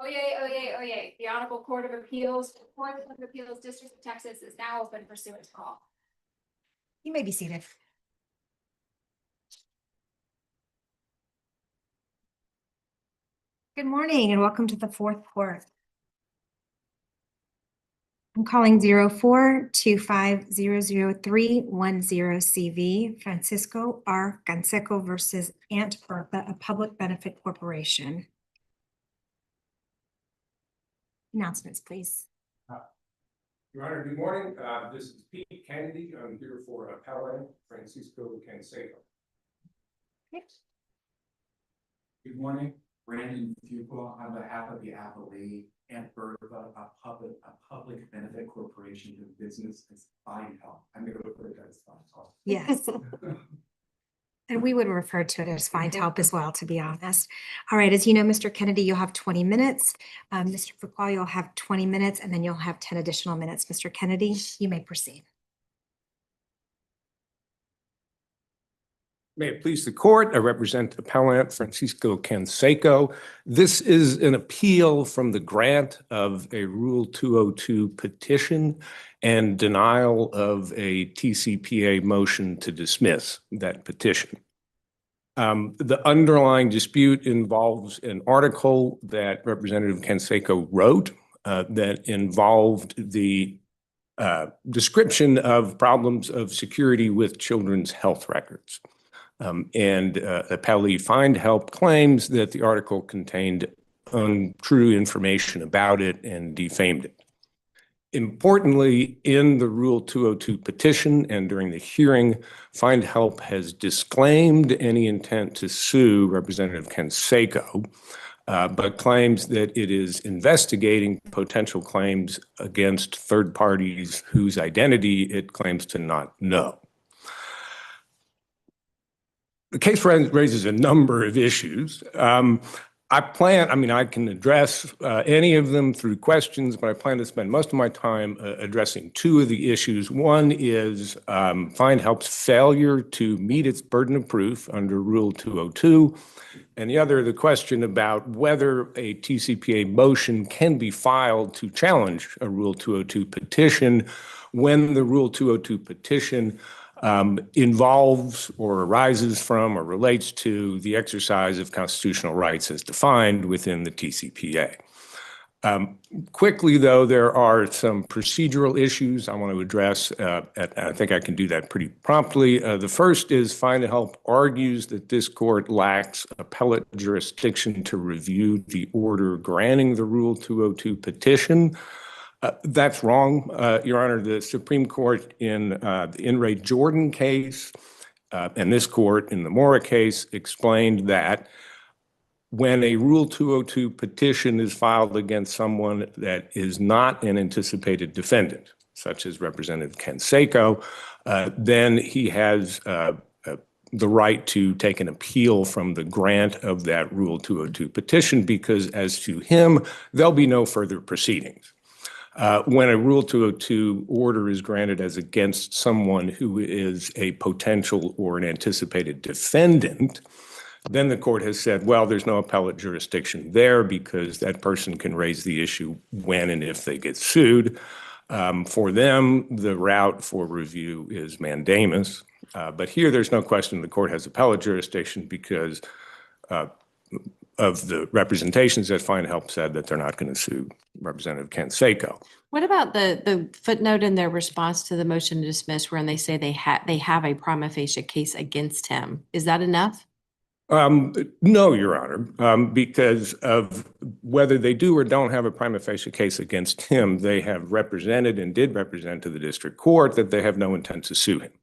Oyez. The Honorable Court of Appeals, Fourth Court of Appeals, District of Texas is now open pursuant to call. You may be seated. Good morning and welcome to the Fourth Court. I'm calling 04-2500310 Francisco R. Canseco versus Aunt Bertha, a public benefit corporation. Announcements, please. Your Honor, good morning. This is Pete Kennedy. I'm here for appellant Francisco Canseco. Okay. Good morning, Brandon Fuqua on behalf of the appellee and Bertha, a public benefit corporation doing business as Findhelp. I'm going to refer to that as Findhelp. Yes. And we would refer to it as Findhelp as well, to be honest. All right, as you know, Mr. Kennedy, you'll have 20 minutes. Mr. Fuqua, you'll have 20 minutes, and then you'll have 10 additional minutes. Mr. Kennedy, you may proceed. May it please the court, I represent appellant Francisco Canseco. This is an appeal from the grant of a Rule 202 petition and denial of a TCPA motion to dismiss that petition. The underlying dispute involves an article that Representative Canseco wrote that involved the description of problems of security with children's health records. Appellee Findhelp claims that the article contained untrue information about it and defamed it. Importantly, in the Rule 202 petition and during the hearing, Findhelp has disclaimed any intent to sue Representative Canseco, but claims that it is investigating potential claims against third parties whose identity it claims to not know. The case raises a number of issues. I can address any of them through questions, but I plan to spend most of my time addressing two of the issues. One is Findhelp's failure to meet its burden of proof under Rule 202, and the other, the question about whether a TCPA motion can be filed to challenge a Rule 202 petition when the Rule 202 petition involves or arises from or relates to the exercise of constitutional rights as defined within the TCPA. Quickly, though, there are some procedural issues I want to address. I think I can do that pretty promptly. The first is Findhelp argues that this court lacks appellate jurisdiction to review the order granting the Rule 202 petition. That's wrong, Your Honor. The Supreme Court in the In re Jordan case and this court in the Mora case explained that when a Rule 202 petition is filed against someone that is not an anticipated defendant, such as Representative Canseco, then he has the right to take an appeal from the grant of that Rule 202 petition because as to him, there'll be no further proceedings. When a Rule 202 order is granted as against someone who is a potential or an anticipated defendant, then the court has said, well, there's no appellate jurisdiction there because that person can raise the issue when and if they get sued. For them, the route for review is mandamus. But here, there's no question the court has appellate jurisdiction because of the representations that Findhelp said that they're not going to sue Representative Canseco. What about the footnote in their response to the motion to dismiss wherein they say they have a prima facie case against him? Is that enough? No, Your Honor, because of whether they do or don't have a prima facie case against him, they have represented and did represent to the district court that they have no intent to sue him.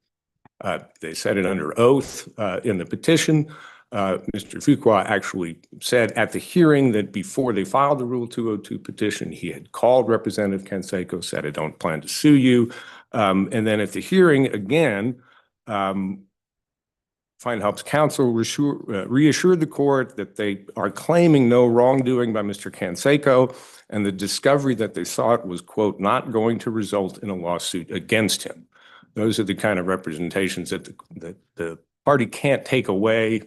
They said it under oath in the petition. Mr. Fuqua actually said at the hearing that before they filed the Rule 202 petition, he had called Representative Canseco, said, I don't plan to sue you. And then at the hearing again, Findhelp's counsel reassured the court that they are claiming no wrongdoing by Mr. Canseco, and the discovery that they sought was, quote, not going to result in a lawsuit against him. Those are the kind of representations that the party can't take away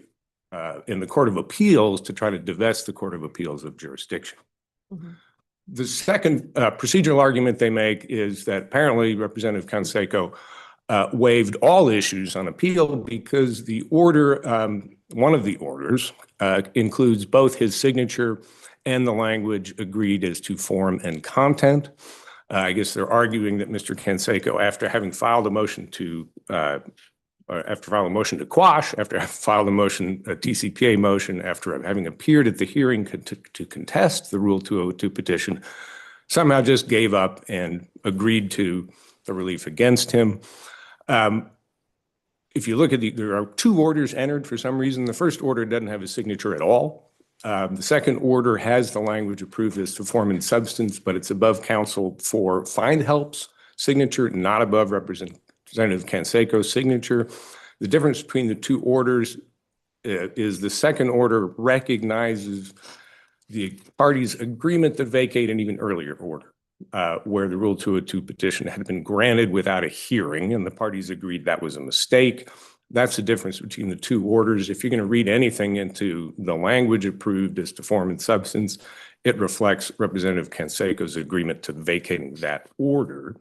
in the Court of Appeals to try to divest the Court of Appeals of jurisdiction. Mhm. The second procedural argument they make is that apparently Representative Canseco waived all issues on appeal because the order, one of the orders, includes both his signature and the language agreed as to form and content. I guess they're arguing that Mr. Canseco, after having filed a motion to quash, after having filed a TCPA motion, after having appeared at the hearing to contest the Rule 202 petition, somehow just gave up and agreed to the relief against him. If you look at there are two orders entered for some reason. The first order doesn't have a signature at all. The second order has the language approved as to form and substance, but it's above counsel for Findhelp's signature, not above Representative Canseco's signature. The difference between the two orders is the second order recognizes the parties' agreement to vacate an even earlier order, where the Rule 202 petition had been granted without a hearing, and the parties agreed that was a mistake. That's the difference between the two orders. If you're going to read anything into the language approved as to form and substance, it reflects Representative Canseco's agreement to vacating that order.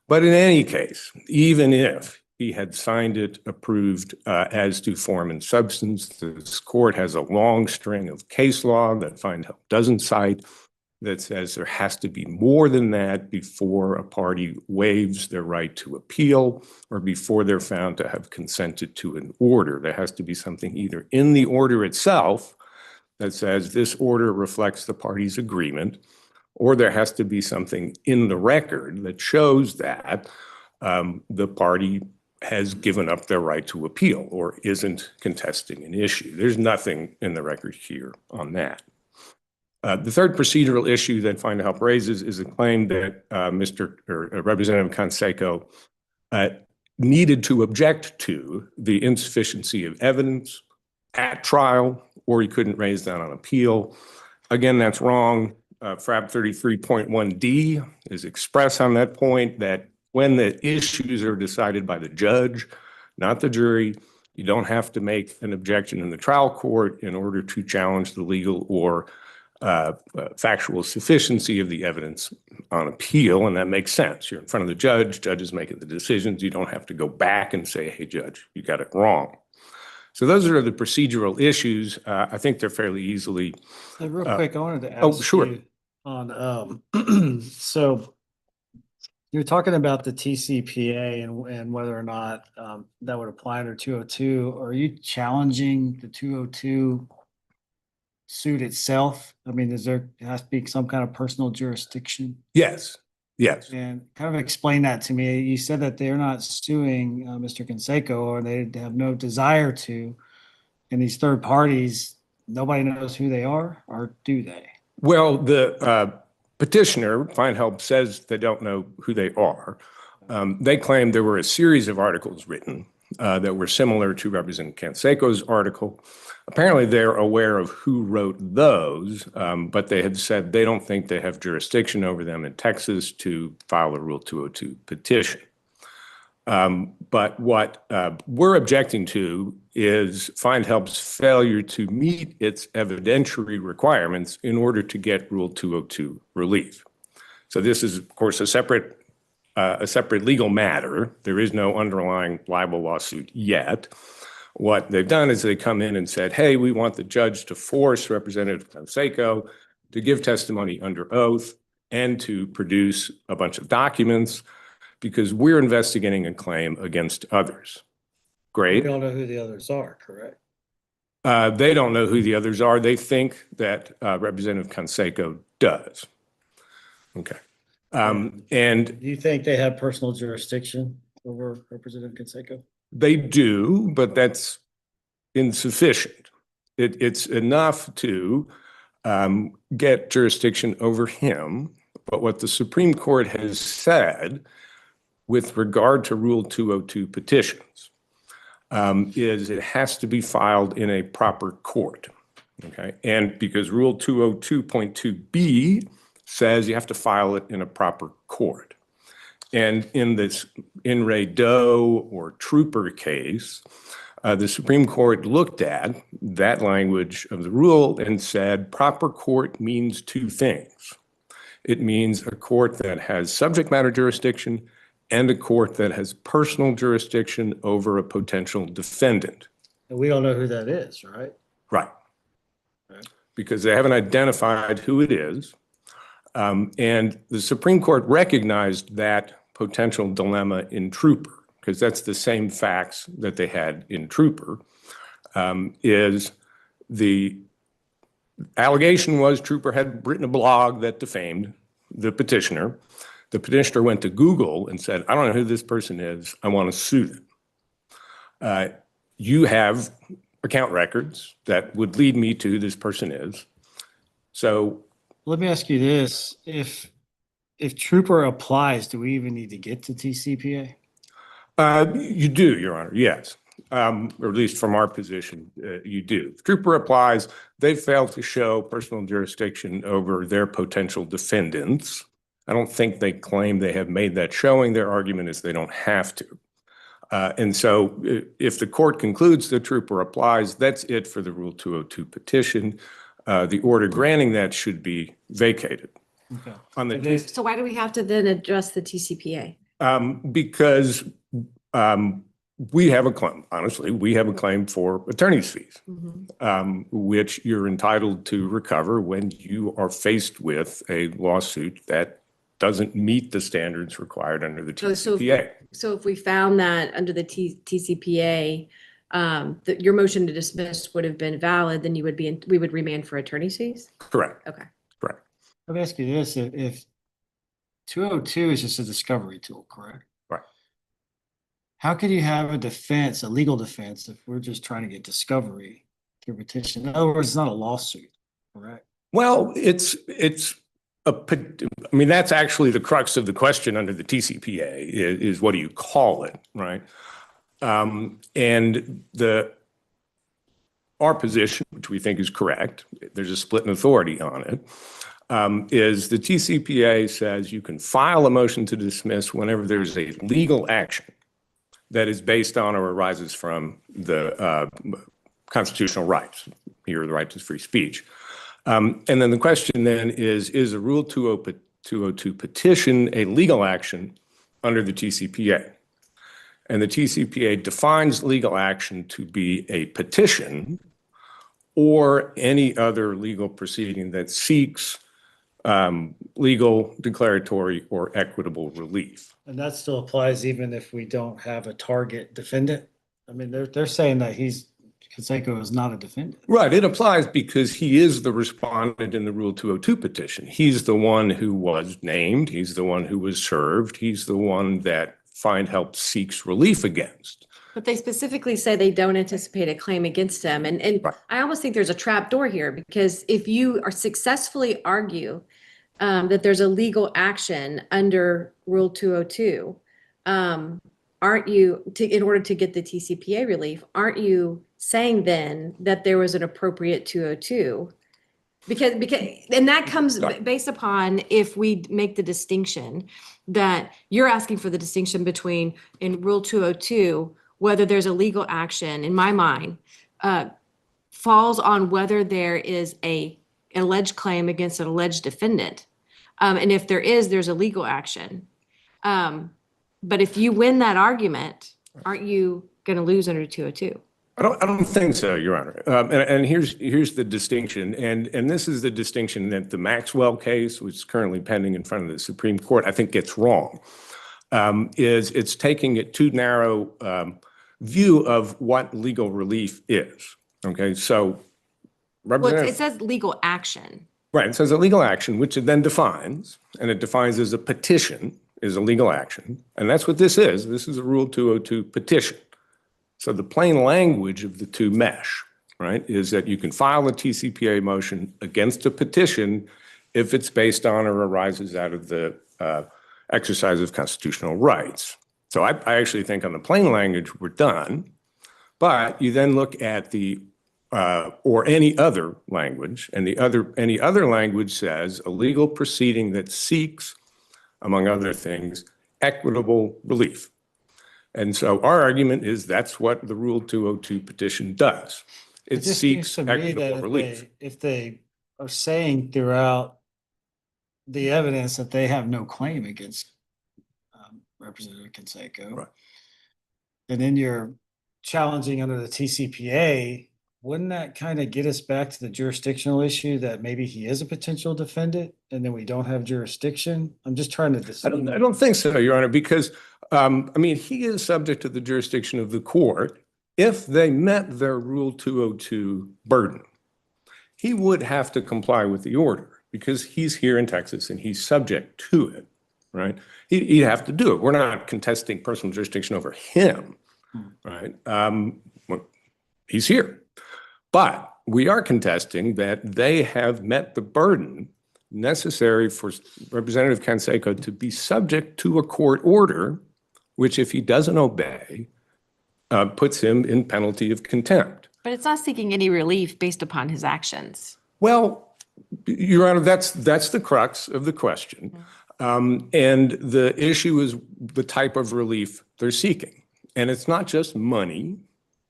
But in any case, even if he had signed it approved as to form and substance, this court has a long string of case law that Findhelp doesn't cite that says there has to be more than that before a party waives their right to appeal or before they're found to have consented to an order. There has to be something either in the order itself that says this order reflects the party's agreement, or there has to be something in the record that shows that the party has given up their right to appeal or isn't contesting an issue. There's nothing in the record here on that. The third procedural issue that Findhelp raises is a claim that Representative Canseco needed to object to the insufficiency of evidence at trial, or he couldn't raise that on appeal. Again, that's wrong. FRAP 33.1D is express on that point that when the issues are decided by the judge, not the jury, you don't have to make an objection in the trial court in order to challenge the legal or factual sufficiency of the evidence on appeal, and that makes sense. You're in front of the judge, judge is making the decisions. You don't have to go back and say, hey, judge, you got it wrong. So those are the procedural issues. I think they're fairly easily. Real quick, I wanted to ask Oh, sure. you on, so you're talking about the TCPA and whether or not that would apply under 202. Are you challenging the 202 suit itself? I mean, has to be some kind of personal jurisdiction? Yes, yes. And kind of explain that to me. You said that they're not suing Mr. Canseco, or they have no desire to. And these third parties, nobody knows who they are, or do they? Well, the petitioner, Findhelp, says they don't know who they are. They claim there were a series of articles written that were similar to Representative Canseco's article. Apparently, they're aware of who wrote those, but they had said they don't think they have jurisdiction over them in Texas to file a Rule 202 petition. But what we're objecting to is Findhelp's failure to meet its evidentiary requirements in order to get Rule 202 relief. So this is, of course, a separate legal matter. There is no underlying libel lawsuit yet. What they've done is they come in and said, hey, we want the judge to force Representative Canseco to give testimony under oath and to produce a bunch of documents because we're investigating a claim against others. We Great. don't know who the others are, correct? They don't know who the others are. They think that Representative Canseco does. Okay. And Do you think they have personal jurisdiction over Representative Canseco? they do, but that's insufficient. It's enough to get jurisdiction over him. But what the Supreme Court has said with regard to Rule 202 petitions is it has to be filed in a proper court. Okay. And because Rule 202.2b says you have to file it in a proper court. And in this In re Doe or Trooper case, The Supreme Court looked at that language of the rule and said proper court means two things. It means a court that has subject matter jurisdiction and a court that has personal jurisdiction over a potential defendant. And we don't know who that is, right? Right. Right. Because they haven't identified who it is. And the Supreme Court recognized that potential dilemma in Trooper, because that's the same facts that they had in Trooper, is the allegation was Trooper had written a blog that defamed the petitioner. The petitioner went to Google and said, I don't know who this person is. I want to sue them. You have account records that would lead me to who this person is. So Let me ask you this. If Trooper applies, do we even need to get to TCPA? you do, Your Honor, yes. Or at least from our position, you do. If Trooper applies, they failed to show personal jurisdiction over their potential defendants. I don't think they claim they have made that showing. Their argument is they don't have to. And so if the court concludes that Trooper applies, that's it for the Rule 202 petition. The order granting that should be vacated. Okay. On the, So why do we have to then address the TCPA? because we have a claim, honestly, we have a claim for attorney's fees, which you're entitled to recover when you are faced with a lawsuit that doesn't meet the standards required under the TCPA. So if we found that under the TCPA, that your motion to dismiss would have been valid, then we would remand for attorney's fees? Correct. Okay. Correct. Let me ask you this. If 202 is just a discovery tool, correct? Right. How could you have a defense, a legal defense, if we're just trying to get discovery through petition? In other words, it's not a lawsuit, correct? Well, I mean, that's actually the crux of the question under the TCPA is what do you call it, right? And our position, which we think is correct, there's a split in authority on it, is the TCPA says you can file a motion to dismiss whenever there's a legal action that is based on or arises from the constitutional rights, here the right to free speech. And then the question then is a Rule 202 petition a legal action under the TCPA? And the TCPA defines legal action to be a petition or any other legal proceeding that seeks legal, declaratory, or equitable relief. And that still applies even if we don't have a target defendant? I mean, they're saying that Canseco is not a defendant. Right, it applies because he is the respondent in the Rule 202 petition. He's the one who was named, he's the one who was served, he's the one that Findhelp seeks relief against. But they specifically say they don't anticipate a claim against him. And Right. I almost think there's a trap door here, because if you are successfully argue that there's a legal action under Rule 202, aren't you, in order to get the TCPA relief, aren't you saying then that there was an appropriate 202? Because and that comes based upon if we make the distinction that you're asking for, the distinction between in Rule 202, whether there's a legal action, in my mind, falls on whether there is an alleged claim against an alleged defendant. And if there is, there's a legal action. But if you win that argument, aren't you going to lose under 202? I don't think so, Your Honor. And here's the distinction, and this is the distinction that the Maxwell case, which is currently pending in front of the Supreme Court, I think gets wrong. Is it's taking a too narrow view of what legal relief is. Okay, so Well, it says legal action. right, it says a legal action, which it then defines, and it defines as a petition is a legal action, and that's what this is. This is a Rule 202 petition. So the plain language of the two mesh, right, is that you can file a TCPA motion against a petition if it's based on or arises out of the exercise of constitutional rights. So I actually think on the plain language, we're done. But you then look at the or any other language, and any other language says a legal proceeding that seeks, among other things, equitable relief. And so our argument is that's what the Rule 202 petition does. It just seeks seems to me that equitable relief. if they are saying throughout the evidence that they have no claim against Representative Canseco. Right. And then you're challenging under the TCPA, wouldn't that kind of get us back to the jurisdictional issue that maybe he is a potential defendant and then we don't have jurisdiction? I'm just trying to I decide. don't think so, Your Honor, because, I mean, he is subject to the jurisdiction of the court if they met their Rule 202 burden. He would have to comply with the order because he's here in Texas and he's subject to it, right? He'd have to do it. We're not contesting personal jurisdiction over him, right? He's here. But we are contesting that they have met the burden necessary for Representative Canseco to be subject to a court order, which if he doesn't obey, puts him in penalty of contempt. But it's not seeking any relief based upon his actions. Well, Your Honor, that's the crux of the question. And the issue is the type of relief they're seeking. And it's not just money,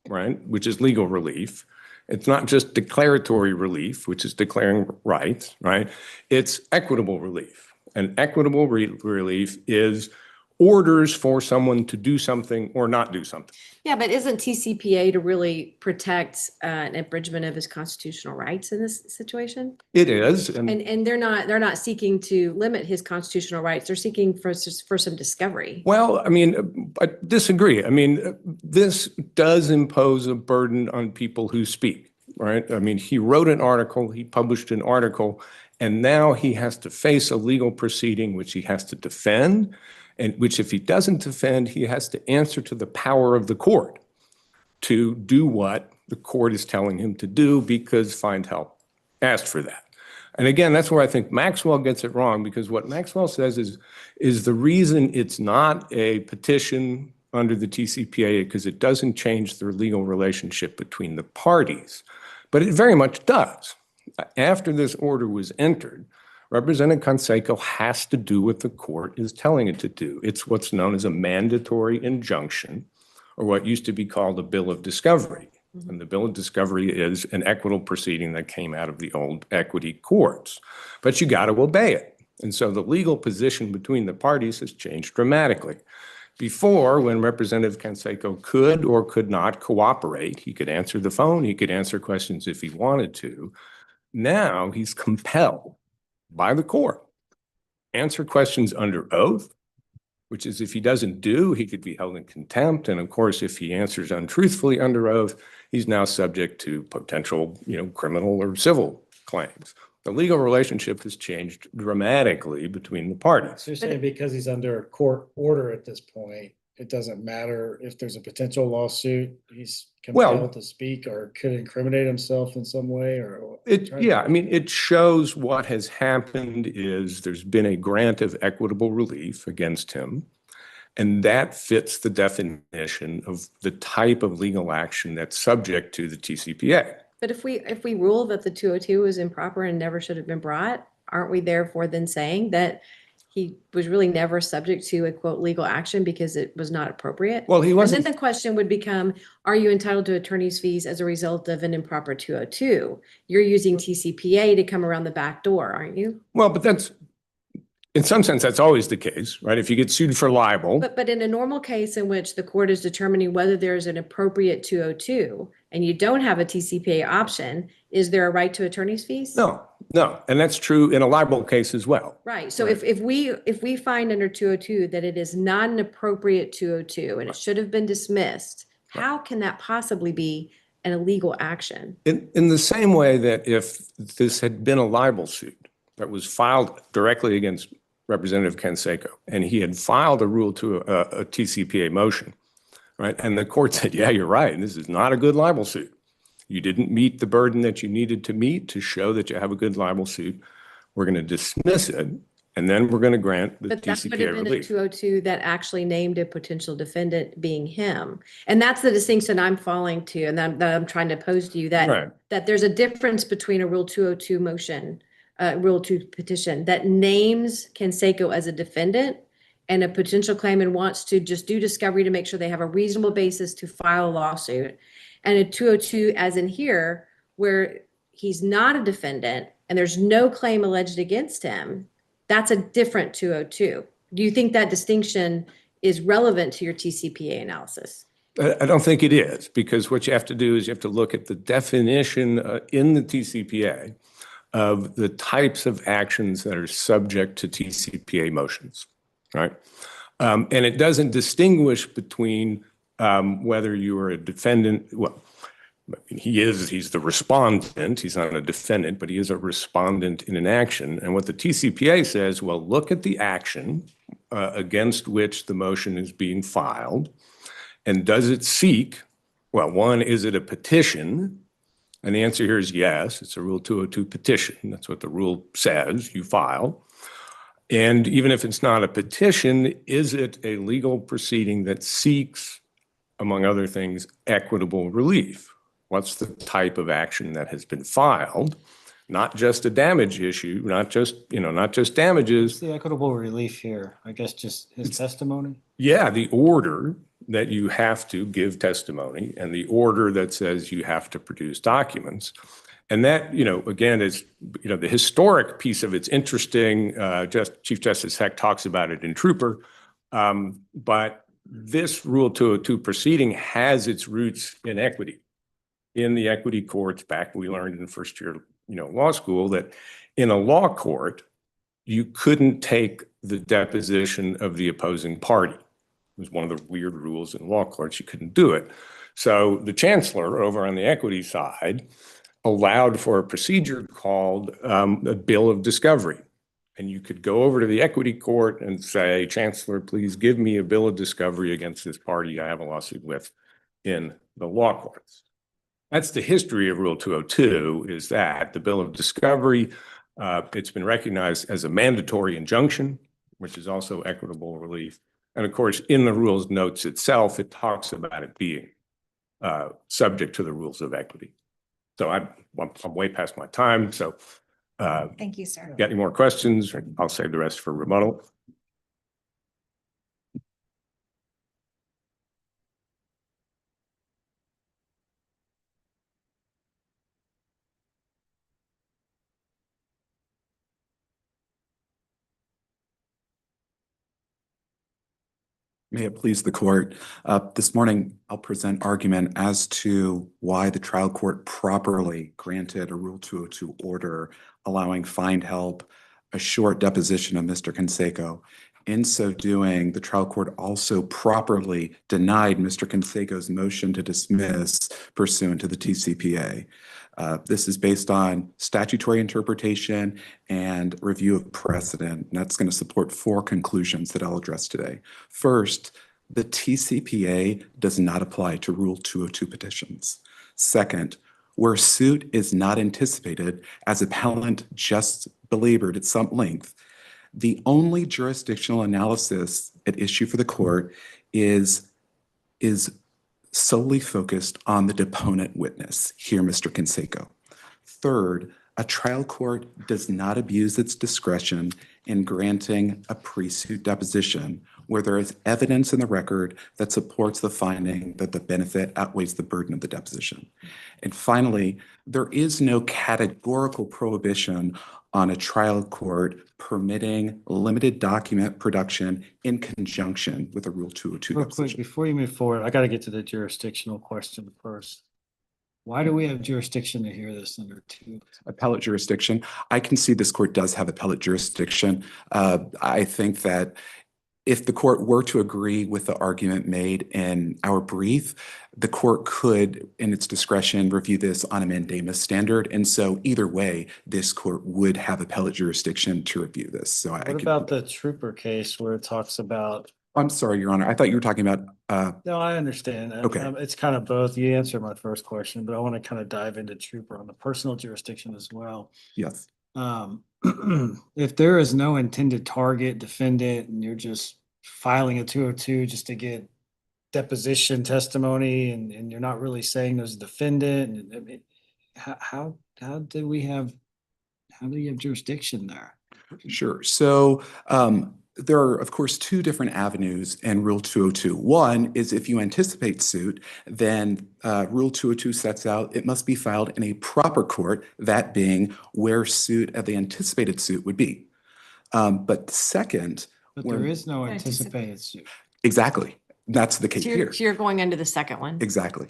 right, which is legal relief. It's not just declaratory relief, which is declaring rights, right? It's equitable relief. And equitable relief is orders for someone to do something or not do something. Yeah, but isn't TCPA to really protect an abridgment of his constitutional rights in this situation? It is. And they're not seeking to limit his constitutional rights. They're seeking for some discovery. Well, I mean, I disagree. I mean, this does impose a burden on people who speak, right? I mean, he wrote an article, he published an article, and now he has to face a legal proceeding which he has to defend, and which if he doesn't defend, he has to answer to the power of the court to do what the court is telling him to do because Findhelp asked for that. And again, that's where I think Maxwell gets it wrong, because what Maxwell says is the reason it's not a petition under the TCPA because it doesn't change the legal relationship between the parties, but it very much does. After this order was entered, Representative Canseco has to do what the court is telling it to do. It's what's known as a mandatory injunction, or what used to be called a bill of discovery. And the bill of discovery is an equitable proceeding that came out of the old equity courts. But you got to obey it. And so the legal position between the parties has changed dramatically. Before, when Representative Canseco could or could not cooperate, he could answer the phone, he could answer questions if he wanted to. Now he's compelled by the court, answer questions under oath, which is if he doesn't do, he could be held in contempt. And of course, if he answers untruthfully under oath, he's now subject to potential, criminal or civil claims. The legal relationship has changed dramatically between the parties. So you're saying because he's under a court order at this point, it doesn't matter if there's a potential lawsuit, he's compelled to speak or could incriminate himself in some way or? It shows what has happened is there's been a grant of equitable relief against him. And that fits the definition of the type of legal action that's subject to the TCPA. But if we rule that the 202 is improper and never should have been brought, aren't we therefore then saying that he was really never subject to a quote legal action because it was not appropriate? Well, he wasn't. And then the question would become, are you entitled to attorney's fees as a result of an improper 202? You're using TCPA to come around the back door, aren't you? Well, but that's, in some sense, that's always the case, right? If you get sued for libel. But in a normal case in which the court is determining whether there's an appropriate 202 and you don't have a TCPA option, is there a right to attorney's fees? No. And that's true in a libel case as well. Right. So if we find under 202 that it is not an appropriate 202 and it should have been dismissed, how can that possibly be an illegal action? In the same way that if this had been a libel suit that was filed directly against Representative Canseco and he had filed a TCPA motion, right? And the court said, yeah, you're right. This is not a good libel suit. You didn't meet the burden that you needed to meet to show that you have a good libel suit. We're going to dismiss it, and then we're going to grant the But that would TCPA have been a relief. 202 that actually named a potential defendant being him. And that's the distinction I'm falling to and that I'm trying to pose to you, Right. that there's a difference between a Rule 202 motion, Rule 2 petition that names Canseco as a defendant and a potential claimant wants to just do discovery to make sure they have a reasonable basis to file a lawsuit. And a 202, as in here, where he's not a defendant and there's no claim alleged against him, that's a different 202. Do you think that distinction is relevant to your TCPA analysis? I don't think it is, because what you have to do is you have to look at the definition in the TCPA of the types of actions that are subject to TCPA motions, right? And it doesn't distinguish between whether you are a defendant. Well, he's the respondent. He's not a defendant, but he is a respondent in an action. And what the TCPA says, well, look at the action against which the motion is being filed. And does it seek, well, one, is it a petition? And the answer here is yes, it's a Rule 202 petition. That's what the rule says, you file. And even if it's not a petition, is it a legal proceeding that seeks, among other things, equitable relief? What's the type of action that has been filed? Not just a damage issue, not just damages. What's the equitable relief here? I guess just his testimony? Yeah, the order that you have to give testimony and the order that says you have to produce documents. And that, again, is, the historic piece of it's interesting. Chief Justice Heck talks about it in Trooper. But this Rule 202 proceeding has its roots in equity. In the equity courts, back we learned in first year, law school, that in a law court, you couldn't take the deposition of the opposing party. It was one of the weird rules in law courts. You couldn't do it. So the chancellor over on the equity side allowed for a procedure called a bill of discovery. And you could go over to the equity court and say, Chancellor, please give me a bill of discovery against this party I have a lawsuit with in the law courts. That's the history of Rule 202, is that the bill of discovery, it's been recognized as a mandatory injunction, which is also equitable relief. And of course, in the rules notes itself, it talks about it being subject to the rules of equity. So I'm way past my time. So Thank you, sir. got any more questions? I'll save the rest for rebuttal. May it please the court. This morning, I'll present argument as to why the trial court properly granted a Rule 202 order allowing Findhelp a short deposition of Mr. Canseco. In so doing, the trial court also properly denied Mr. Canseco's motion to dismiss pursuant to the TCPA. This is based on statutory interpretation and review of precedent. And that's going to support four conclusions that I'll address today. First, the TCPA does not apply to Rule 202 petitions. Second, where suit is not anticipated, as appellant just belabored at some length, the only jurisdictional analysis at issue for the court is solely focused on the deponent witness, here Mr. Canseco. Third, a trial court does not abuse its discretion in granting a pre-suit deposition where there is evidence in the record that supports the finding that the benefit outweighs the burden of the deposition. And finally, there is no categorical prohibition on a trial court permitting limited document production in conjunction with a Rule 202 Real quick, deposition. before you move forward, I got to get to the jurisdictional question first. Why do we have jurisdiction to hear this under two? Appellate jurisdiction. I can see this court does have appellate jurisdiction. I think that if the court were to agree with the argument made in our brief, the court could, in its discretion, review this on a mandamus standard. And so either way, this court would have appellate jurisdiction to review this. So What about the Trooper case where it talks about? I'm sorry, Your Honor. I thought you were talking about. No, I understand. Okay. It's kind of both. You answered my first question, but I want to kind of dive into Trooper on the personal jurisdiction as well. Yes. If there is no intended target defendant and you're just filing a 202 just to get deposition testimony and you're not really saying there's a defendant, and I mean, how do you have jurisdiction there? Sure. So There are, of course, two different avenues in Rule 202. One is if you anticipate suit, then Rule 202 sets out it must be filed in a proper court, that being where the anticipated suit would be. But second, But when- there is no Anticipate. anticipated suit. exactly, that's the case So here. you're going into the second one. Exactly.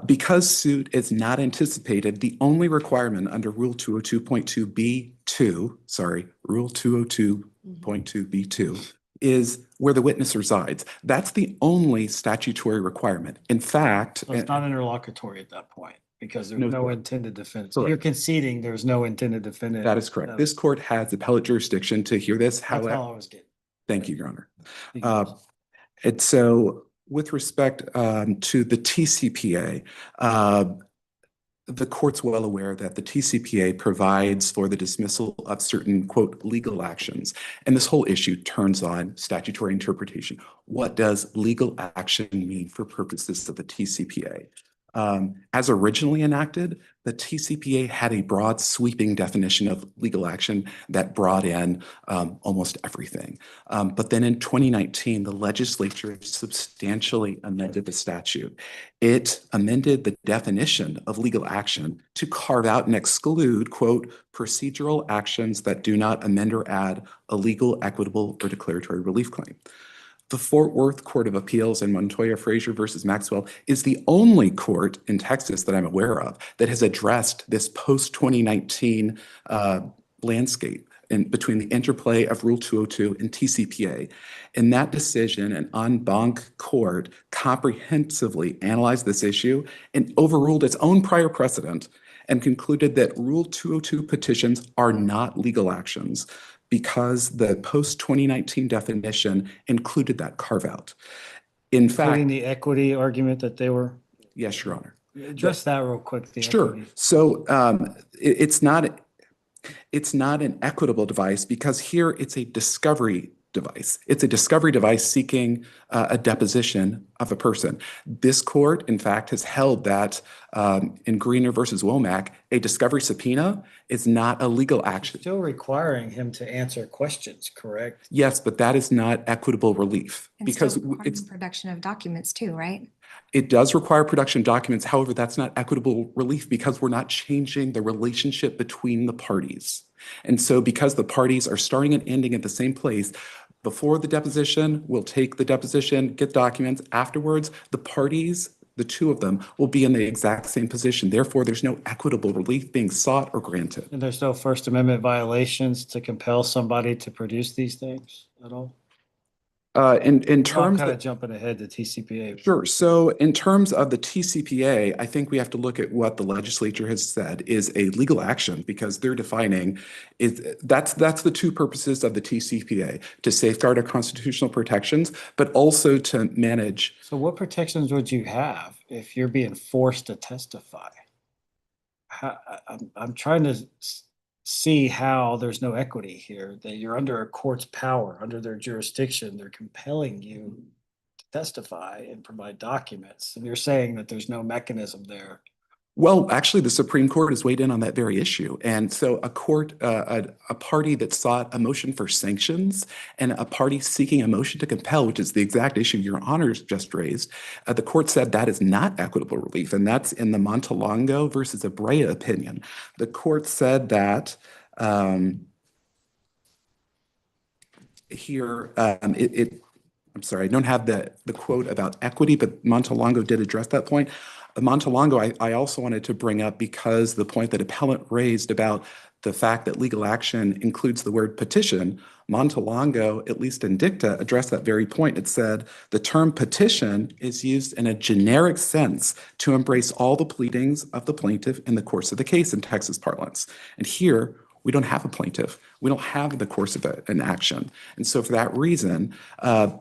Because suit is not anticipated, the only requirement under Rule 202.2B2, sorry, Rule 202.2B2 is where the witness resides. That's the only statutory requirement. In fact, So it's not interlocutory at that point because there's No, no sir. intended defendant. So you're Correct. conceding there's no intended defendant. that is correct. This court has appellate jurisdiction to hear this. That's However, all I was getting. thank you, Your Honor. You Uh, can- And so with respect to the TCPA, the court's well aware that the TCPA provides for the dismissal of certain, quote, legal actions. And this whole issue turns on statutory interpretation. What does legal action mean for purposes of the TCPA? As originally enacted, the TCPA had a broad sweeping definition of legal action that brought in almost everything. But then in 2019, the legislature substantially amended the statute. It amended the definition of legal action to carve out and exclude, quote, procedural actions that do not amend or add a legal, equitable, or declaratory relief claim. The Fort Worth Court of Appeals in Montoya Frazier versus Maxwell is the only court in Texas that I'm aware of that has addressed this post-2019 landscape in between the interplay of Rule 202 and TCPA. In that decision, an en banc court comprehensively analyzed this issue and overruled its own prior precedent and concluded that Rule 202 petitions are not legal actions because the post-2019 definition included that carve-out. In Including fact, the equity argument that they were, yes, Your Honor. address that real quick. the Sure. equity. So it's not an equitable device because here it's a discovery device. It's a discovery device seeking a deposition of a person. This court, in fact, has held that in Greener versus Womack, a discovery subpoena is not a legal action. Still requiring him to answer questions, correct? Yes, but that is not equitable relief And because still requiring it's production of documents too, right? it does require production documents. However, that's not equitable relief because we're not changing the relationship between the parties. And so because the parties are starting and ending at the same place, before the deposition, we'll take the deposition, get documents. Afterwards, the parties, the two of them, will be in the exact same position. Therefore, there's no equitable relief being sought or granted. And there's no First Amendment violations to compel somebody to produce these things at all? In I'm terms kind of of jumping ahead to TCPA. Sure. So in terms of the TCPA, I think we have to look at what the legislature has said is a legal action because they're defining that's the two purposes of the TCPA, to safeguard our constitutional protections, but also to manage. So what protections would you have if you're being forced to testify? I'm trying to see how there's no equity here, that you're under a court's power, under their jurisdiction. They're compelling you to testify and provide documents. And you're saying that there's no mechanism there. Well, actually, the Supreme Court has weighed in on that very issue. And so a party that sought a motion for sanctions and a party seeking a motion to compel, which is the exact issue Your Honors just raised, the court said that is not equitable relief. And that's in the Montalongo versus Abrea opinion. The court said that here, I'm sorry, I don't have the quote about equity, but Montalongo did address that point. Montalongo, I also wanted to bring up because the point that appellant raised about the fact that legal action includes the word petition, Montalongo, at least in dicta, addressed that very point. It said the term petition is used in a generic sense to embrace all the pleadings of the plaintiff in the course of the case in Texas parlance. And here, we don't have a plaintiff. We don't have the course of an action. And so for that reason,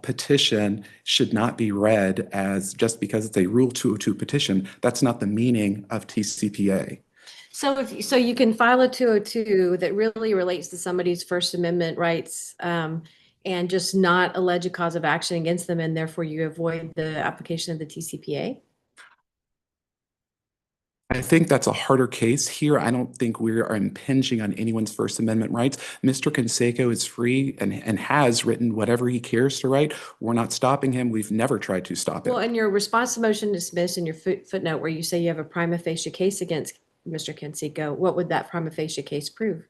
petition should not be read as just because it's a Rule 202 petition. That's not the meaning of TCPA. So so you can file a 202 that really relates to somebody's First Amendment rights and just not allege a cause of action against them, and therefore you avoid the application of the TCPA? I think that's a harder case here. I don't think we are impinging on anyone's First Amendment rights. Mr. Canseco is free and has written whatever he cares to write. We're not stopping him. We've never tried to stop him. Well, in your response to motion to dismiss in your footnote where you say you have a prima facie case against Mr. Canseco, what would that prima facie case prove?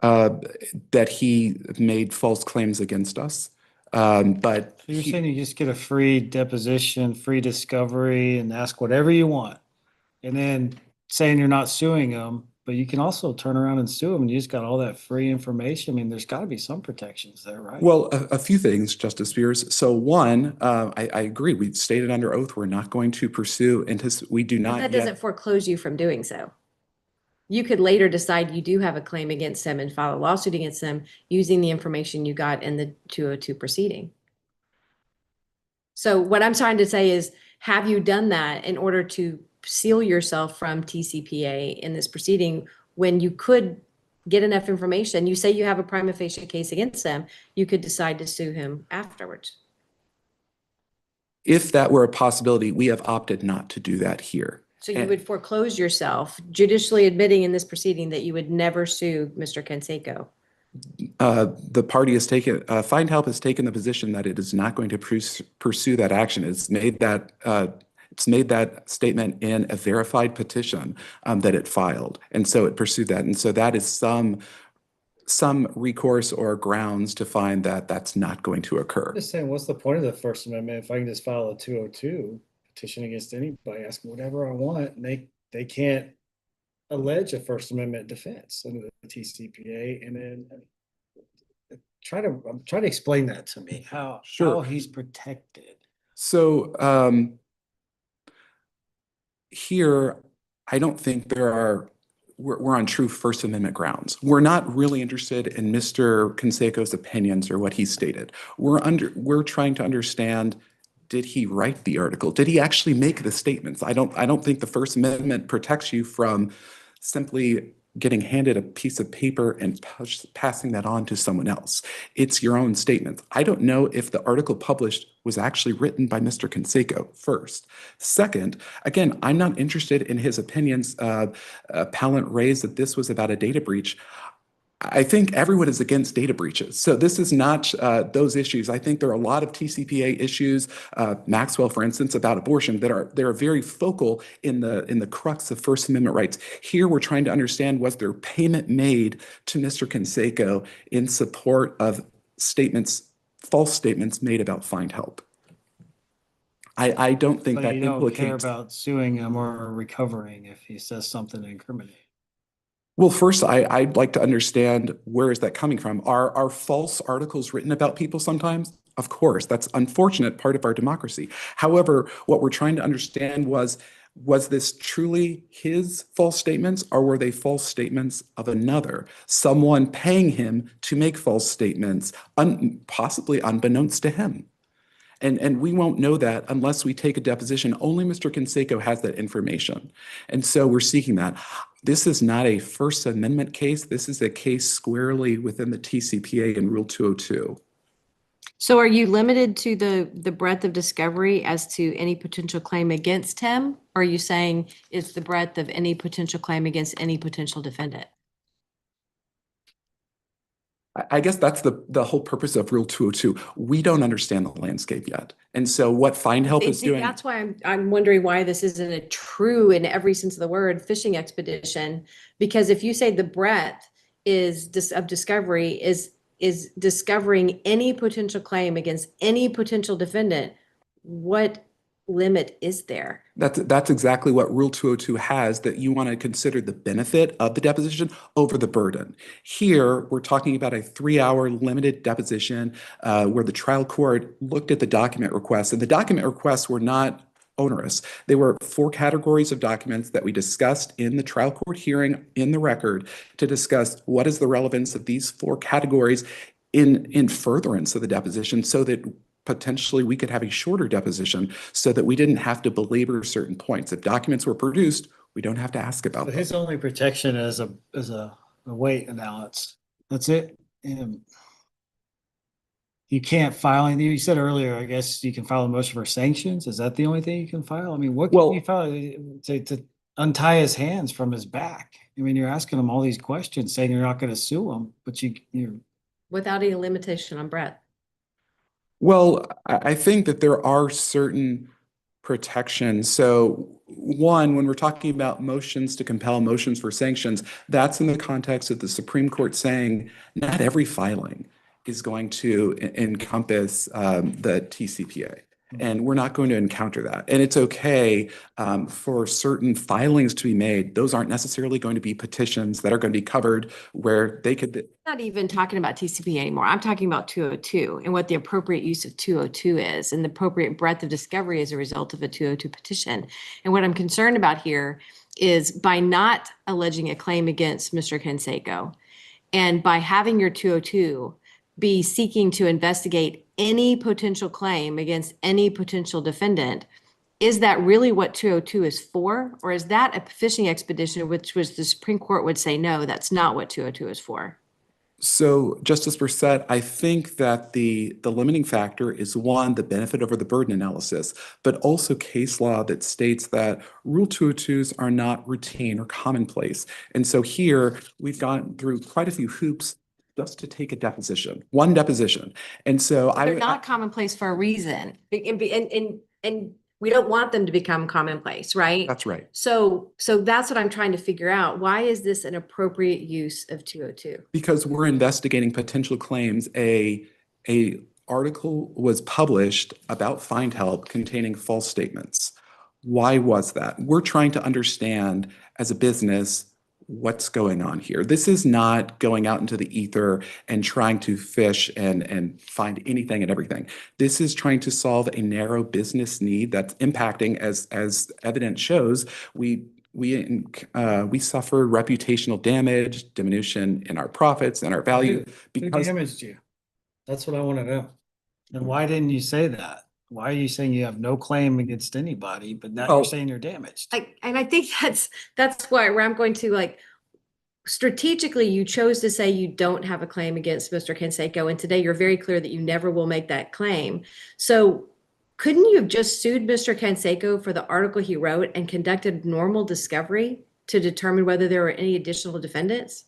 That he made false claims against us. But So you're saying you just get a free deposition, free discovery, and ask whatever you want. And then saying you're not suing them, but you can also turn around and sue them and you just got all that free information. I mean, there's got to be some protections there, right? well, a few things, Justice Spears. So one, I agree. We've stated under oath we're not going to pursue, and we do But not that yet. doesn't foreclose you from doing so. You could later decide you do have a claim against them and file a lawsuit against them using the information you got in the 202 proceeding. So what I'm trying to say is, have you done that in order to seal yourself from TCPA in this proceeding when you could get enough information? You say you have a prima facie case against them, you could decide to sue him afterwards. If that were a possibility, we have opted not to do that here. So you And- would foreclose yourself, judicially admitting in this proceeding that you would never sue Mr. Canseco. The party has taken, Findhelp has taken the position that it is not going to pursue that action. It's made that statement in a verified petition that it filed. And so it pursued that. And so that is some recourse or grounds to find that that's not going to occur. I'm just saying, what's the point of the First Amendment if I can just file a 202 petition against anybody, ask them whatever I want, and they can't allege a First Amendment defense under the TCPA, and then I'm trying to explain that to me, how he's protected. So here, I don't think we're on true First Amendment grounds. We're not really interested in Mr. Canseco's opinions or what he stated. We're trying to understand, did he write the article? Did he actually make the statements? I don't think the First Amendment protects you from simply getting handed a piece of paper and passing that on to someone else. It's your own statement. I don't know if the article published was actually written by Mr. Canseco, first. Second, again, I'm not interested in his opinions. Appellant raised that this was about a data breach. I think everyone is against data breaches. So this is not those issues. I think there are a lot of TCPA issues, Maxwell, for instance, about abortion that are very focal in the crux of First Amendment rights. Here, we're trying to understand, was there payment made to Mr. Canseco in support of false statements made about Findhelp? I don't think But that you don't care implicates. about suing him or recovering if he says something incriminating. Well, first, I'd like to understand, where is that coming from? Are false articles written about people sometimes? Of course, that's unfortunate part of our democracy. However, what we're trying to understand was this truly his false statements, or were they false statements of another, someone paying him to make false statements, possibly unbeknownst to him? And we won't know that unless we take a deposition. Only Mr. Canseco has that information. And so we're seeking that. This is not a First Amendment case. This is a case squarely within the TCPA and Rule 202. So are you limited to the breadth of discovery as to any potential claim against him? Or are you saying it's the breadth of any potential claim against any potential defendant? I guess that's the whole purpose of Rule 202. We don't understand the landscape yet. And so what Findhelp is doing. That's why I'm wondering why this isn't a true, in every sense of the word, fishing expedition. Because if you say the breadth of discovery is discovering any potential claim against any potential defendant, what limit is there? That's exactly what Rule 202 has, that you want to consider the benefit of the deposition over the burden. Here, we're talking about a 3-hour limited deposition where the trial court looked at the document requests, and the document requests were not onerous. They were 4 categories of documents that we discussed in the trial court hearing in the record to discuss what is the relevance of these 4 categories in furtherance of the deposition, so that potentially we could have a shorter deposition so that we didn't have to belabor certain points. If documents were produced, we don't have to ask about But them. his only protection is a weight allowance. That's it. And you can't file anything. You said earlier, I guess you can file a motion for sanctions. Is that the only thing you can file? I mean, what can Well- you file to untie his hands from his back? I mean, you're asking him all these questions saying you're not going to sue him, but you're Without any limitation on breadth. Well, I think that there are certain protections. So one, when we're talking about motions to compel, motions for sanctions, that's in the context of the Supreme Court saying not every filing is going to encompass the TCPA. And we're not going to encounter that. And it's okay for certain filings to be made. Those aren't necessarily going to be petitions that are going to be covered where they could. Not even talking about TCP anymore. I'm talking about 202 and what the appropriate use of 202 is and the appropriate breadth of discovery as a result of a 202 petition. And what I'm concerned about here is by not alleging a claim against Mr. Canseco and by having your 202 be seeking to investigate any potential claim against any potential defendant, is that really what 202 is for? Or is that a fishing expedition, which was the Supreme Court would say, no, that's not what 202 is for? So, Justice Bursett, I think that the limiting factor is one, the benefit over the burden analysis, but also case law that states that Rule 202s are not routine or commonplace. And so here we've gone through quite a few hoops just to take a deposition, one deposition. And so They're not commonplace for a reason. And we don't want them to become commonplace, right? That's right. So that's what I'm trying to figure out. Why is this an appropriate use of 202? Because we're investigating potential claims. A article was published about Findhelp containing false statements. Why was that? We're trying to understand as a business what's going on here. This is not going out into the ether and trying to fish and find anything and everything. This is trying to solve a narrow business need that's impacting, as evidence shows, we suffered reputational damage, diminution in our profits and our value Who because damaged you? That's what I want to know. And why didn't you say that? Why are you saying you have no claim against anybody, but now Oh. you're saying you're damaged? And I think that's where I'm going to, like, strategically, you chose to say you don't have a claim against Mr. Canseco, and today you're very clear that you never will make that claim. So couldn't you have just sued Mr. Canseco for the article he wrote and conducted normal discovery to determine whether there were any additional defendants?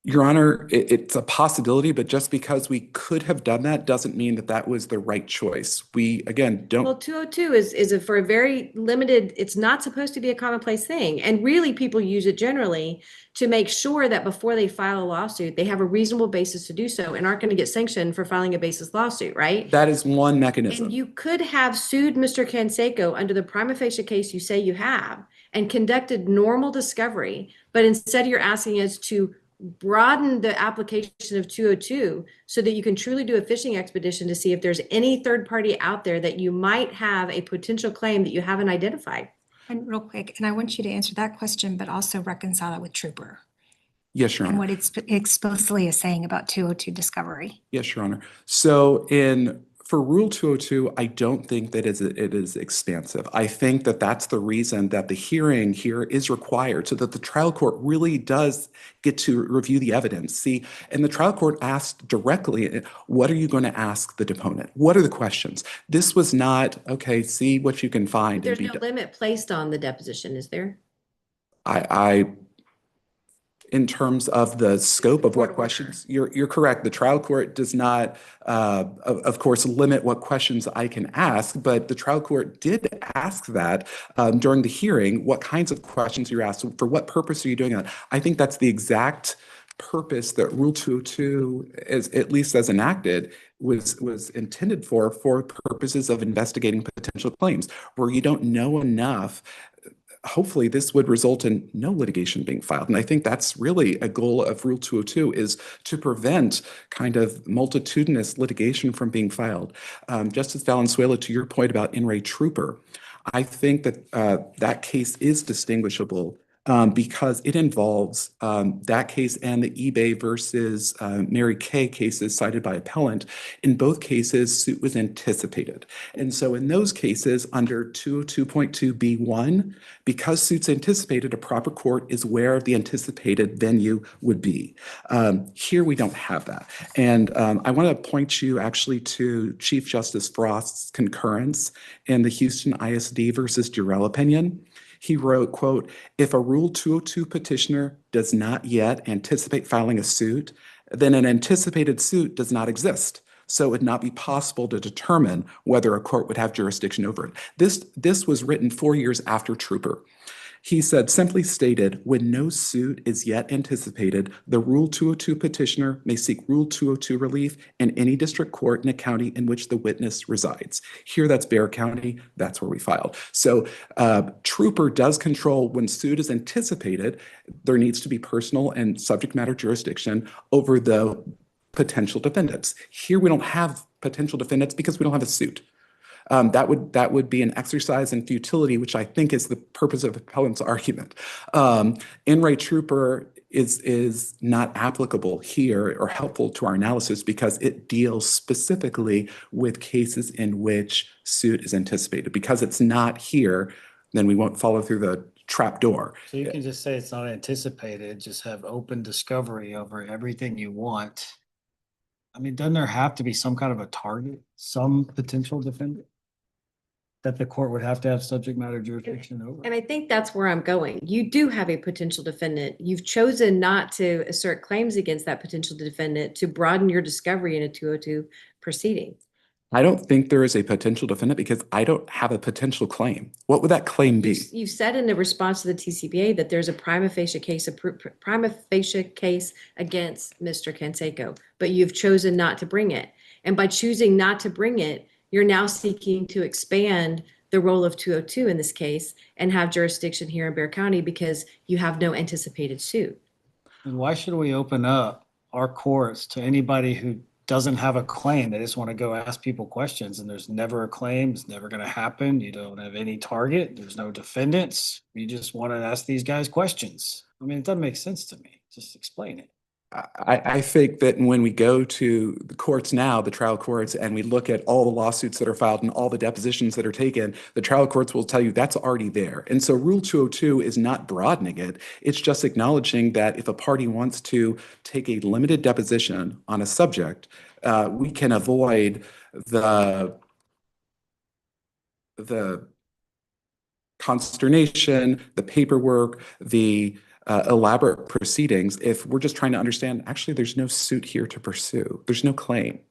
Your Honor, it's a possibility, but just because we could have done that doesn't mean that that was the right choice. We, again, don't. Well, 202 is for a very limited, it's not supposed to be a commonplace thing. And really, people use it generally to make sure that before they file a lawsuit, they have a reasonable basis to do so and aren't going to get sanctioned for filing a baseless lawsuit, right? That is one mechanism. And you could have sued Mr. Canseco under the prima facie case you say you have and conducted normal discovery, but instead you're asking us to broaden the application of 202 so that you can truly do a fishing expedition to see if there's any third party out there that you might have a potential claim that you haven't identified. And real quick, and I want you to answer that question, but also reconcile it with Trooper Yes, Your and Honor. what it's explicitly is saying about 202 discovery. Yes, Your Honor. So for Rule 202, I don't think that it is expansive. I think that that's the reason that the hearing here is required so that the trial court really does get to review the evidence. See, and the trial court asked directly, what are you going to ask the deponent? What are the questions? This was not, okay, see what you can find. There's no limit placed on the deposition, is there? In terms of the scope of what Court questions, you're correct. The trial court does not, of course, limit what questions I can ask, but the trial court did ask that during the hearing, what kinds of questions you're asked, for what purpose are you doing that? I think that's the exact purpose that Rule 202, at least as enacted, was intended for purposes of investigating potential claims, where you don't know enough. Hopefully this would result in no litigation being filed. And I think that's really a goal of Rule 202, is to prevent kind of multitudinous litigation from being filed. Justice Valenzuela, to your point about In re Trooper, I think that that case is distinguishable because it involves that case and the eBay versus Mary Kay cases cited by appellant. In both cases, suit was anticipated. And so in those cases, under 202.2b1, because suit's anticipated, a proper court is where the anticipated venue would be. Here we don't have that. And I want to point you actually to Chief Justice Frost's concurrence in the Houston ISD versus Durrell opinion. He wrote, quote, "If a Rule 202 petitioner does not yet anticipate filing a suit, then an anticipated suit does not exist. So it would not be possible to determine whether a court would have jurisdiction over it." This was written 4 years after Trooper. He said, simply stated, when no suit is yet anticipated, the Rule 202 petitioner may seek Rule 202 relief in any district court in a county in which the witness resides. Here, that's Bexar County. That's where we filed. So Trooper does control when suit is anticipated. There needs to be personal and subject matter jurisdiction over the potential defendants. Here, we don't have potential defendants because we don't have a suit. That would be an exercise in futility, which I think is the purpose of appellant's argument. In re Trooper is not applicable here or helpful to our analysis because it deals specifically with cases in which suit is anticipated. Because it's not here, then we won't follow through the trap door. So you can just say it's not anticipated, just have open discovery over everything you want. I mean, doesn't there have to be some kind of a target, some potential defendant that the court would have to have subject matter jurisdiction over? And I think that's where I'm going. You do have a potential defendant. You've chosen not to assert claims against that potential defendant to broaden your discovery in a 202 proceeding. I don't think there is a potential defendant because I don't have a potential claim. What would that claim be? You've said in the response to the TCPA that there's a prima facie case against Mr. Canseco, but you've chosen not to bring it. And by choosing not to bring it, you're now seeking to expand the role of 202 in this case and have jurisdiction here in Bexar County because you have no anticipated suit. And why should we open up our courts to anybody who doesn't have a claim? They just want to go ask people questions and there's never a claim. It's never going to happen. You don't have any target. There's no defendants. You just want to ask these guys questions. I mean, it doesn't make sense to me. Just explain it. I think that when we go to the courts now, the trial courts, and we look at all the lawsuits that are filed and all the depositions that are taken, the trial courts will tell you that's already there. And so Rule 202 is not broadening it. It's just acknowledging that if a party wants to take a limited deposition on a subject, we can avoid the consternation, the paperwork, the elaborate proceedings if we're just trying to understand, actually, there's no suit here to pursue. There's no claim.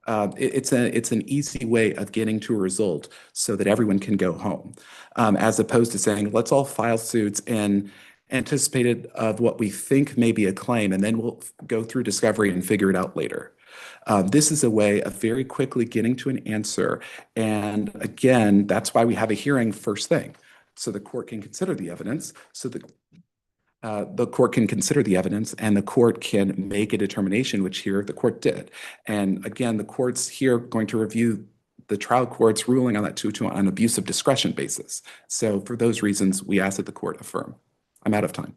It's an easy way of getting to a result so that everyone can go home, as opposed to saying, let's all file suits and anticipated of what we think may be a claim, and then we'll go through discovery and figure it out later. This is a way of very quickly getting to an answer. And again, that's why we have a hearing first thing, so the court can consider the evidence, so the court can consider the evidence and the court can make a determination, which here the court did. And again, the court's here going to review the trial court's ruling on that 202 on an abuse of discretion basis. So for those reasons, we ask that the court affirm. I'm out of time.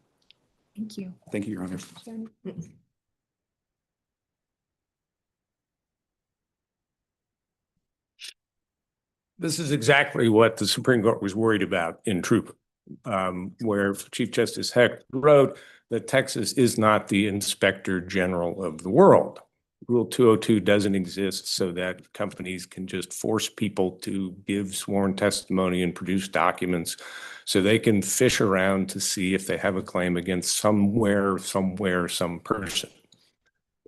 Thank you. Thank you, Your Honor. This is exactly what the Supreme Court was worried about in Trooper, where Chief Justice Heck wrote that Texas is not the inspector general of the world. Rule 202 doesn't exist so that companies can just force people to give sworn testimony and produce documents so they can fish around to see if they have a claim against some person.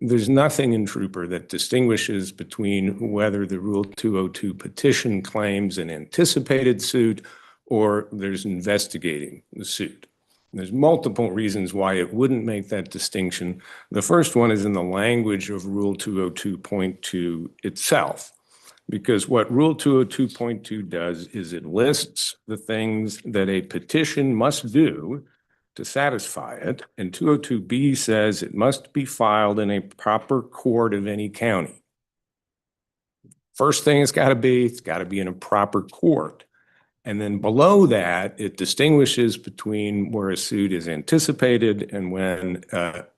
There's nothing in Trooper that distinguishes between whether the Rule 202 petition claims an anticipated suit or there's investigating the suit. There's multiple reasons why it wouldn't make that distinction. The first one is in the language of Rule 202.2 itself, because what Rule 202.2 does is it lists the things that a petition must do to satisfy it, and 202B says it must be filed in a proper court of any county. First thing it's got to be in a proper court. And then below that, it distinguishes between where a suit is anticipated and when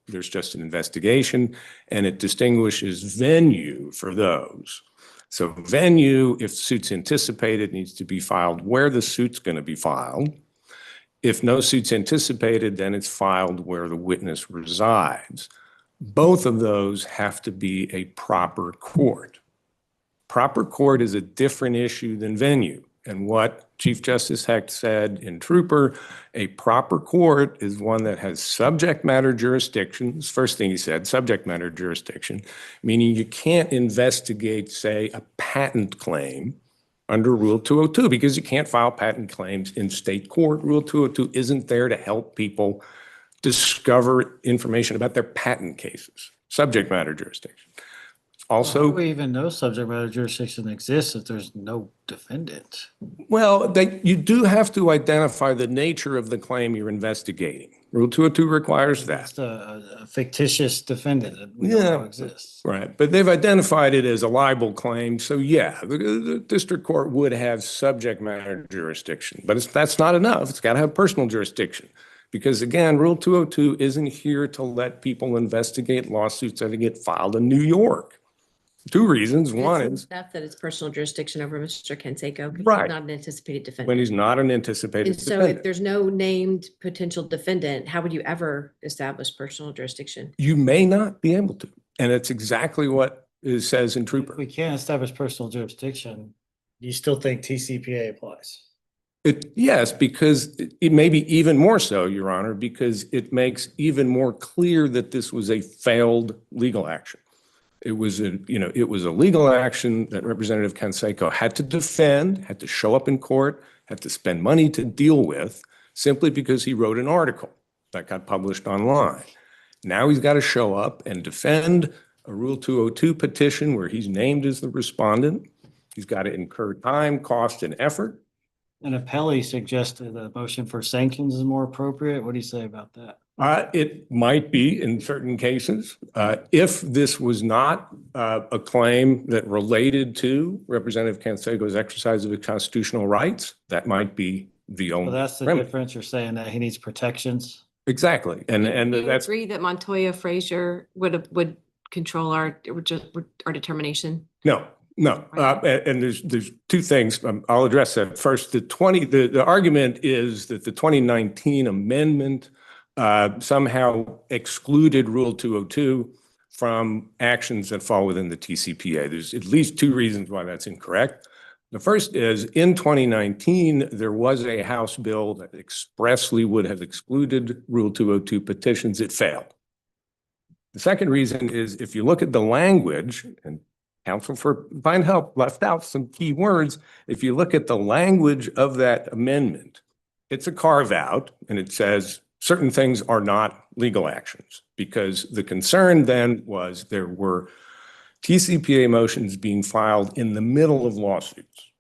there's just an investigation, and it distinguishes venue for those. So venue, if suit's anticipated, needs to be filed where the suit's going to be filed. If no suit's anticipated, then it's filed where the witness resides. Both of those have to be a proper court. Proper court is a different issue than venue. And what Chief Justice Hecht said in Trooper, a proper court is one that has subject matter jurisdiction. First thing he said, subject matter jurisdiction, meaning you can't investigate, say, a patent claim under Rule 202 because you can't file patent claims in state court. Rule 202 isn't there to help people discover information about their patent cases. Subject matter jurisdiction. How Also, do we even know subject matter jurisdiction exists if there's no defendant? well, you do have to identify the nature of the claim you're investigating. Rule 202 requires that. That's a fictitious defendant that we don't know Yeah. exists. Right, but they've identified it as a libel claim, so yeah, the district court would have subject matter jurisdiction, but that's not enough. It's got to have personal jurisdiction. Because again, Rule 202 isn't here to let people investigate lawsuits that get filed in New York. Two reasons. One It's is enough that it's personal jurisdiction over Mr. Canseco, because Right. he's not an anticipated when defendant. he's not an anticipated And so if defendant. there's no named potential defendant, how would you ever establish personal jurisdiction? You may not be able to, and it's exactly what it says in If Trooper. we can't establish personal jurisdiction, you still think TCPA applies? Yes, because it may be even more so, Your Honor, because it makes even more clear that this was a failed legal action. It was a legal action that Representative Canseco had to defend, had to show up in court, had to spend money to deal with, simply because he wrote an article that got published online. Now he's got to show up and defend a Rule 202 petition where he's named as the respondent. He's got to incur time, cost, and effort. And if Pelley suggested a motion for sanctions is more appropriate, what do you say about that? It might be in certain cases. If this was not a claim that related to Representative Canseco's exercise of his constitutional rights, that might be the Well, only that's the remedy. difference. You're saying that he needs protections. Exactly. And Do you that's, agree that Montoya Frazier would control our determination? no. And there's two things. I'll address that. First, the argument is that the 2019 amendment somehow excluded Rule 202 from actions that fall within the TCPA. There's at least two reasons why that's incorrect. The first is in 2019, there was a House bill that expressly would have excluded Rule 202 petitions. It failed. The second reason is if you look at the language, and Counsel for Findhelp left out some key words. If you look at the language of that amendment, it's a carve out and it says certain things are not legal actions because the concern then was there were TCPA motions being filed in the middle of lawsuits.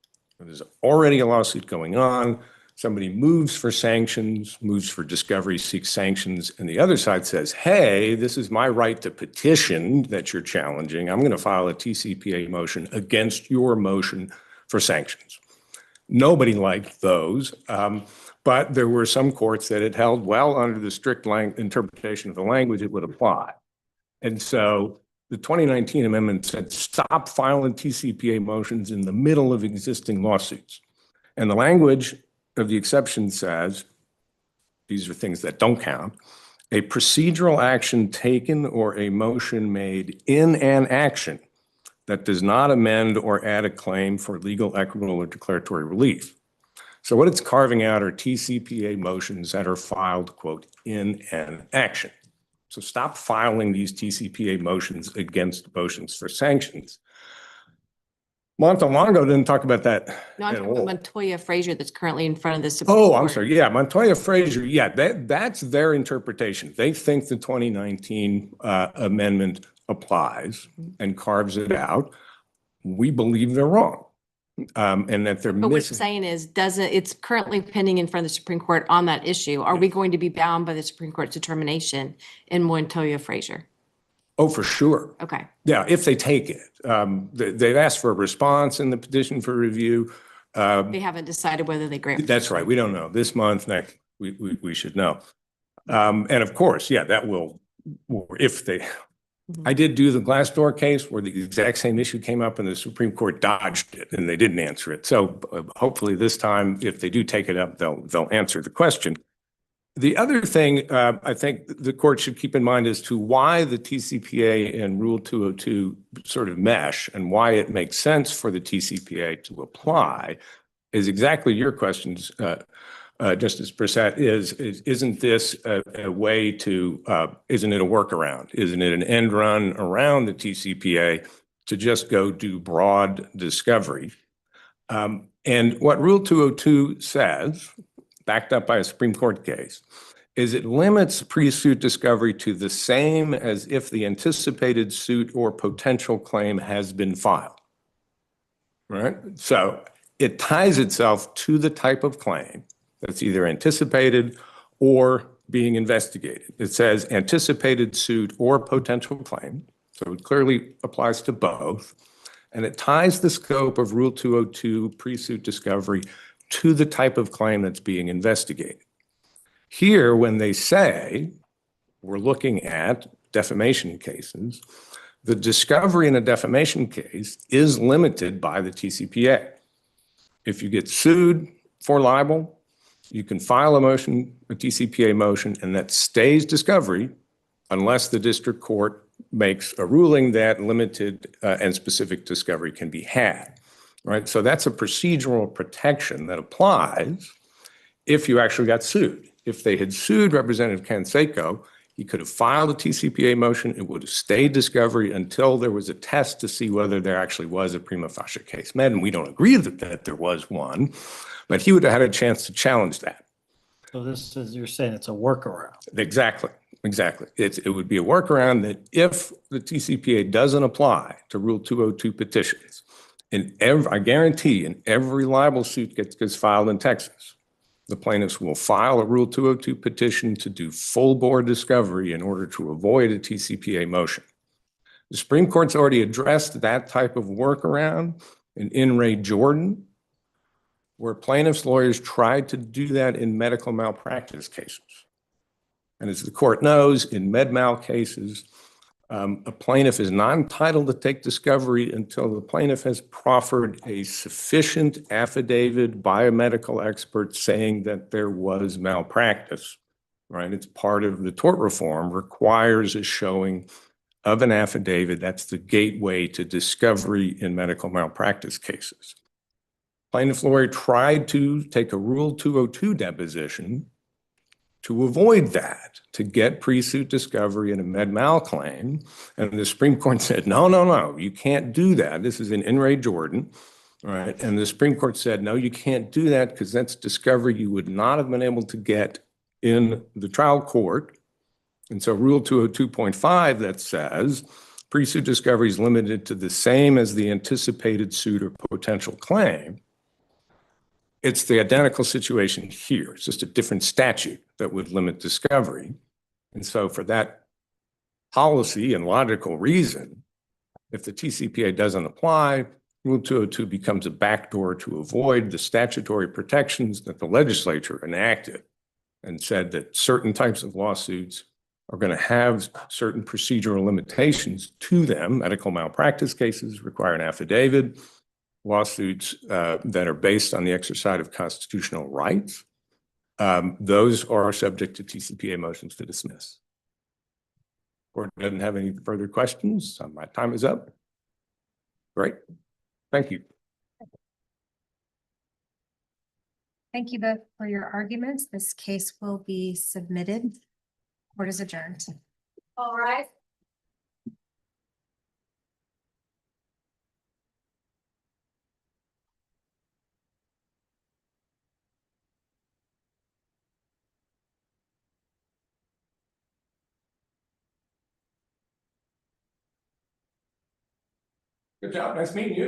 There's already a lawsuit going on. Somebody moves for sanctions, moves for discovery, seeks sanctions, and the other side says, hey, this is my right to petition that you're challenging. I'm going to file a TCPA motion against your motion for sanctions. Nobody liked those, but there were some courts that had held, well, under the strict interpretation of the language, it would apply. And so the 2019 amendment said, stop filing TCPA motions in the middle of existing lawsuits. And the language of the exception says, these are things that don't count, a procedural action taken or a motion made in an action that does not amend or add a claim for legal, equitable, or declaratory relief. So what it's carving out are TCPA motions that are filed, quote, in an action. So stop filing these TCPA motions against motions for sanctions. Montalongo didn't talk about that No, I'm at talking about all. Montoya Frazier that's currently in front of the Supreme Oh, Court. I'm sorry. Yeah, Montoya Frazier. Yeah, that's their interpretation. They think the 2019 amendment applies and carves it out. We believe they're wrong, and that they're But what you're missing. saying is, it's currently pending in front of the Supreme Court on that issue. Are we going to be bound by the Supreme Court's determination in Montoya Frazier? Oh, for sure. Okay. Yeah, if they take it. They've asked for a response in the petition for review. They haven't decided whether they grant. That's right. We don't know. This month, next, we should know. And of course, yeah, that will, if they, I did do the Glassdoor case where the exact same issue came up and the Supreme Court dodged it and they didn't answer it. So hopefully this time, if they do take it up, they'll answer the question. The other thing I think the court should keep in mind as to why the TCPA and Rule 202 sort of mesh and why it makes sense for the TCPA to apply is exactly your questions, Justice Brissett, isn't this a way to, isn't it a workaround? Isn't it an end run around the TCPA to just go do broad discovery? And what Rule 202 says, backed up by a Supreme Court case, is it limits pre-suit discovery to the same as if the anticipated suit or potential claim has been filed, right? So it ties itself to the type of claim that's either anticipated or being investigated. It says anticipated suit or potential claim, so it clearly applies to both. And it ties the scope of Rule 202 pre-suit discovery to the type of claim that's being investigated. Here, when they say we're looking at defamation cases, the discovery in a defamation case is limited by the TCPA. If you get sued for libel, you can file a motion, a TCPA motion, and that stays discovery unless the district court makes a ruling that limited and specific discovery can be had, right? So that's a procedural protection that applies if you actually got sued. If they had sued Representative Canseco, he could have filed a TCPA motion. It would have stayed discovery until there was a test to see whether there actually was a prima facie case met. And we don't agree that there was one, but he would have had a chance to challenge that. So this is, you're saying it's a workaround. Exactly. It would be a workaround that if the TCPA doesn't apply to Rule 202 petitions, I guarantee in every libel suit gets filed in Texas, the plaintiffs will file a Rule 202 petition to do full board discovery in order to avoid a TCPA motion. The Supreme Court's already addressed that type of workaround in Ray Jordan, where plaintiffs' lawyers tried to do that in medical malpractice cases. And as the court knows, in med mal cases, a plaintiff is not entitled to take discovery until the plaintiff has proffered a sufficient affidavit by a medical expert saying that there was malpractice, right? It's part of the tort reform, requires a showing of an affidavit. That's the gateway to discovery in medical malpractice cases. Plaintiff lawyer tried to take a Rule 202 deposition to avoid that, to get pre-suit discovery in a med mal claim. And the Supreme Court said, no, you can't do that. This is in Ray Jordan, right? And the Supreme Court said, no, you can't do that because that's discovery you would not have been able to get in the trial court. And so Rule 202.5 that says pre-suit discovery is limited to the same as the anticipated suit or potential claim. It's the identical situation here. It's just a different statute that would limit discovery. And so for that policy and logical reason, if the TCPA doesn't apply, Rule 202 becomes a backdoor to avoid the statutory protections that the legislature enacted and said that certain types of lawsuits are going to have certain procedural limitations to them. Medical malpractice cases require an affidavit. Lawsuits that are based on the exercise of constitutional rights, those are subject to TCPA motions to dismiss. Court doesn't have any further questions. My time is up. Great. Thank you. Thank you both for your arguments. This case will be submitted. Court is adjourned. All right. Good job. Nice meeting you.